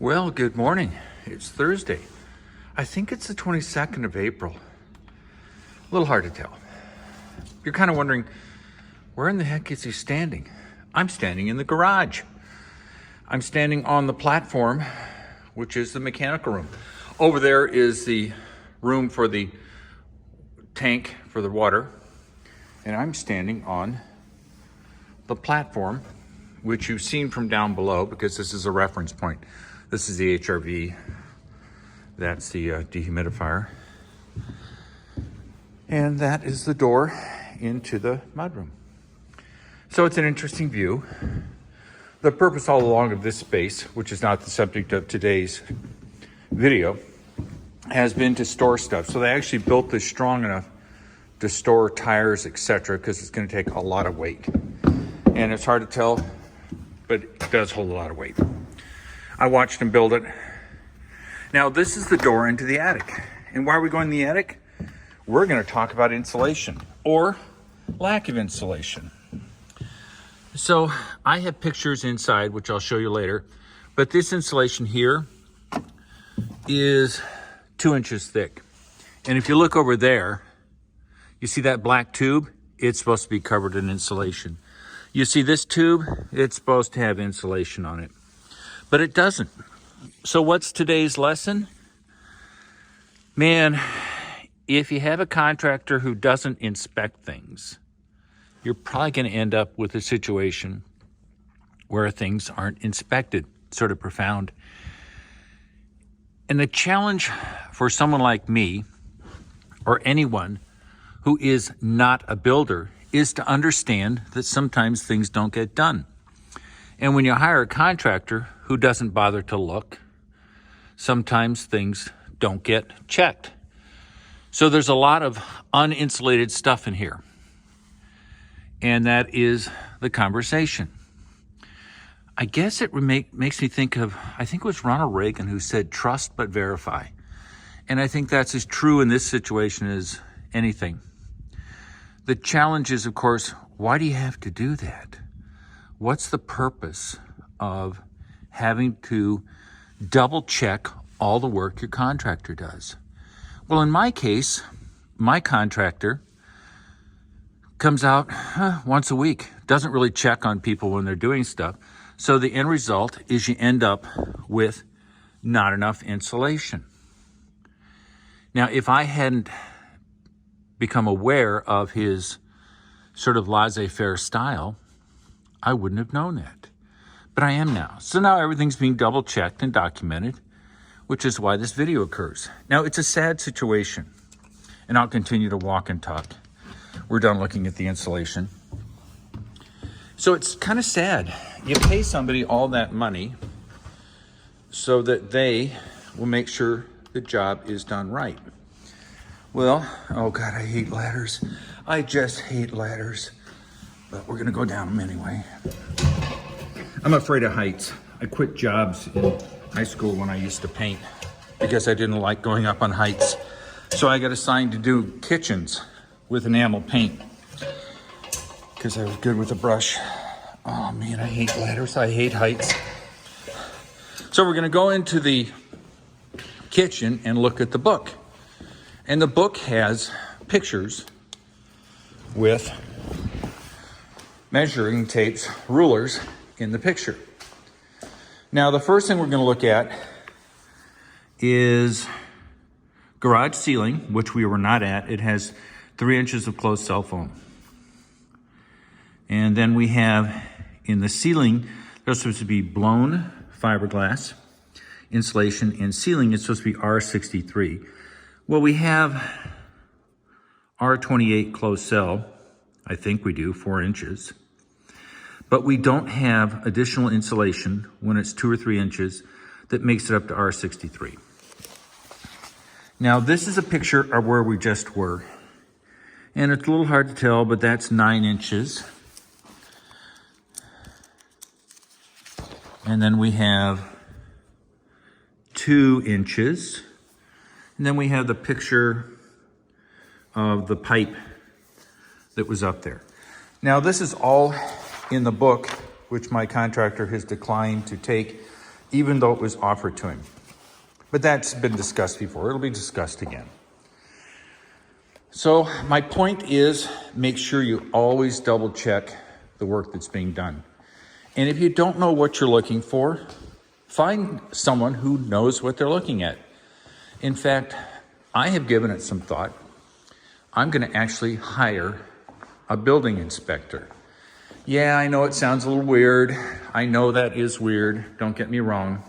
Well, good morning. It's Thursday. I think it's the 22nd of April. A little hard to tell. You're kind of wondering, where in the heck is he standing? I'm standing in the garage. I'm standing on the platform, which is the mechanical room. Over there is the room for the tank for the water. And I'm standing on the platform, which you've seen from down below because this is a reference point. This is the HRV. That's the dehumidifier. And that is the door into the mudroom. So it's an interesting view. The purpose all along of this space, which is not the subject of today's video, has been to store stuff. So they actually built this strong enough to store tires, etc., because it's going to take a lot of weight. And it's hard to tell, but it does hold a lot of weight. I watched him build it. Now, this is the door into the attic. And why are we going in the attic? We're going to talk about insulation or lack of insulation. So I have pictures inside, which I'll show you later. But this insulation here is 2 inches thick. And if you look over there, you see that black tube? It's supposed to be covered in insulation. You see this tube? It's supposed to have insulation on it, but it doesn't. So what's today's lesson? Man, if you have a contractor who doesn't inspect things, you're probably going to end up with a situation where things aren't inspected. Sort of profound. And the challenge for someone like me or anyone who is not a builder is to understand that sometimes things don't get done. And when you hire a contractor who doesn't bother to look, sometimes things don't get checked. So there's a lot of uninsulated stuff in here. And that is the conversation. I guess it makes me think of, I think it was Ronald Reagan who said, trust but verify. And I think that's as true in this situation as anything. The challenge is, of course, why do you have to do that? What's the purpose of having to double check all the work your contractor does? Well, in my case, my contractor comes out once a week, doesn't really check on people when they're doing stuff. So the end result is you end up with not enough insulation. Now, if I hadn't become aware of his sort of laissez-faire style, I wouldn't have known that. But I am now. So now everything's being double checked and documented, which is why this video occurs. Now, it's a sad situation, and I'll continue to walk and talk. We're done looking at the insulation. So it's kind of sad. You pay somebody all that money so that they will make sure the job is done right. Well, oh God, I hate ladders. I just hate ladders. But we're gonna go down them anyway. I'm afraid of heights. I quit jobs in high school when I used to paint because I didn't like going up on heights. So I got assigned to do kitchens with enamel paint because I was good with a brush. Oh man, I hate ladders. I hate heights. So we're gonna go into the kitchen and look at the book. And the book has pictures with measuring tapes, rulers in the picture. Now, the first thing we're going to look at is garage ceiling, which we were not at. It has 3 inches of closed cell foam. And then we have in the ceiling, there's supposed to be blown fiberglass insulation, and ceiling is supposed to be R63. Well, we have R28 closed cell. I think we do, 4 inches. But we don't have additional insulation when it's 2 or 3 inches that makes it up to R63. Now, this is a picture of where we just were. And it's a little hard to tell, but that's 9 inches. And then we have 2 inches. And then we have the picture of the pipe that was up there. Now, this is all in the book, which my contractor has declined to take even though it was offered to him. But that's been discussed before. It'll be discussed again. So my point is, make sure you always double check the work that's being done. And if you don't know what you're looking for, find someone who knows what they're looking at. In fact, I have given it some thought. I'm going to actually hire a building inspector. Yeah, I know it sounds a little weird. I know that is weird. Don't get me wrong.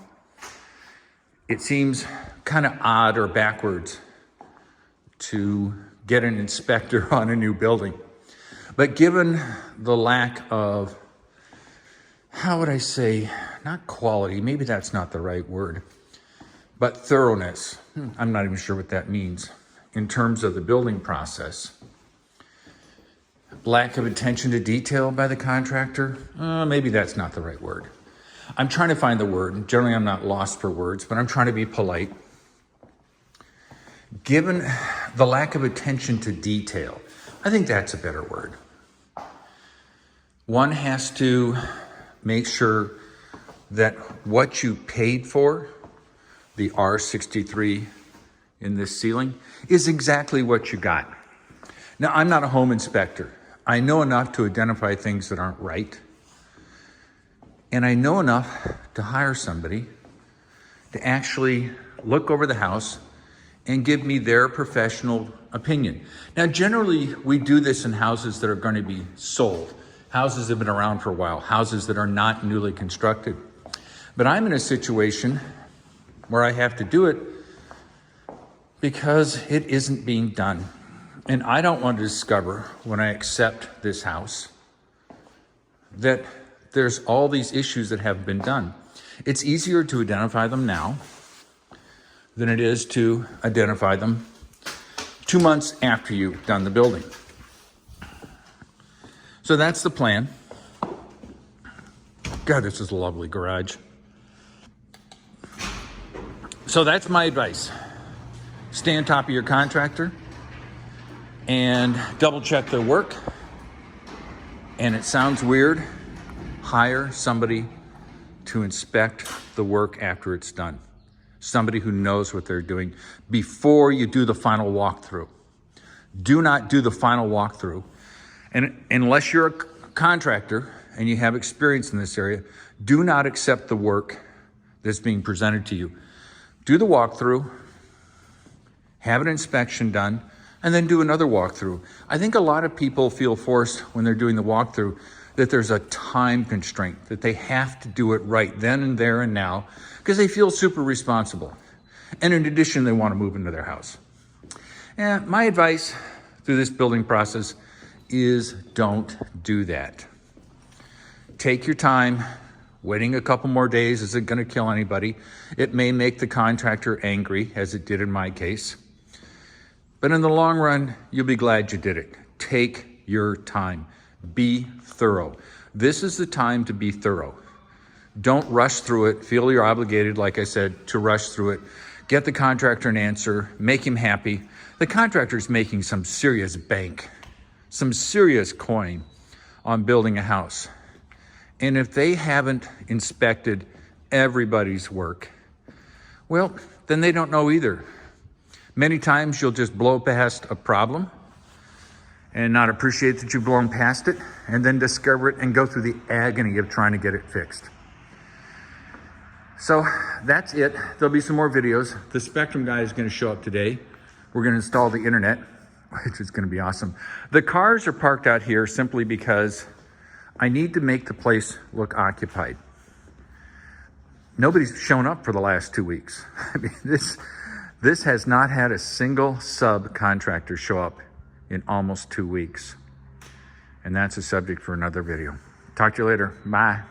It seems kind of odd or backwards to get an inspector on a new building. But given the lack of, how would I say, not quality, maybe that's not the right word, but thoroughness. I'm not even sure what that means in terms of the building process. Lack of attention to detail by the contractor, maybe that's not the right word. I'm trying to find the word. Generally, I'm not lost for words, but I'm trying to be polite. Given the lack of attention to detail, I think that's a better word. One has to make sure that what you paid for, the R63 in this ceiling, is exactly what you got. Now, I'm not a home inspector. I know enough to identify things that aren't right. And I know enough to hire somebody to actually look over the house and give me their professional opinion. Now, generally, we do this in houses that are going to be sold. Houses that have been around for a while, houses that are not newly constructed. But I'm in a situation where I have to do it because it isn't being done. And I don't want to discover when I accept this house that there's all these issues that have been done. It's easier to identify them now than it is to identify them 2 months after you've done the building. So that's the plan. God, this is a lovely garage. So that's my advice. Stay on top of your contractor and double check their work. And it sounds weird, hire somebody to inspect the work after it's done. Somebody who knows what they're doing before you do the final walkthrough. Do not do the final walkthrough. And unless you're a contractor and you have experience in this area, do not accept the work that's being presented to you. Do the walkthrough, have an inspection done, and then do another walkthrough. I think a lot of people feel forced when they're doing the walkthrough that there's a time constraint, that they have to do it right then and there and now because they feel super responsible. And in addition, they want to move into their house. And my advice through this building process is don't do that. Take your time. Waiting a couple more days isn't going to kill anybody. It may make the contractor angry, as it did in my case. But in the long run, you'll be glad you did it. Take your time. Be thorough. This is the time to be thorough. Don't rush through it. Feel you're obligated, like I said, to rush through it. Get the contractor an answer. Make him happy. The contractor's making some serious bank, some serious coin on building a house. And if they haven't inspected everybody's work, well, then they don't know either. Many times you'll just blow past a problem and not appreciate that you've blown past it, and then discover it and go through the agony of trying to get it fixed. So that's it. There'll be some more videos. The Spectrum guy is going to show up today. We're going to install the internet, which is going to be awesome. The cars are parked out here simply because I need to make the place look occupied. Nobody's shown up for the last 2 weeks. I mean, this has not had a single subcontractor show up in almost 2 weeks. And that's a subject for another video. Talk to you later. Bye.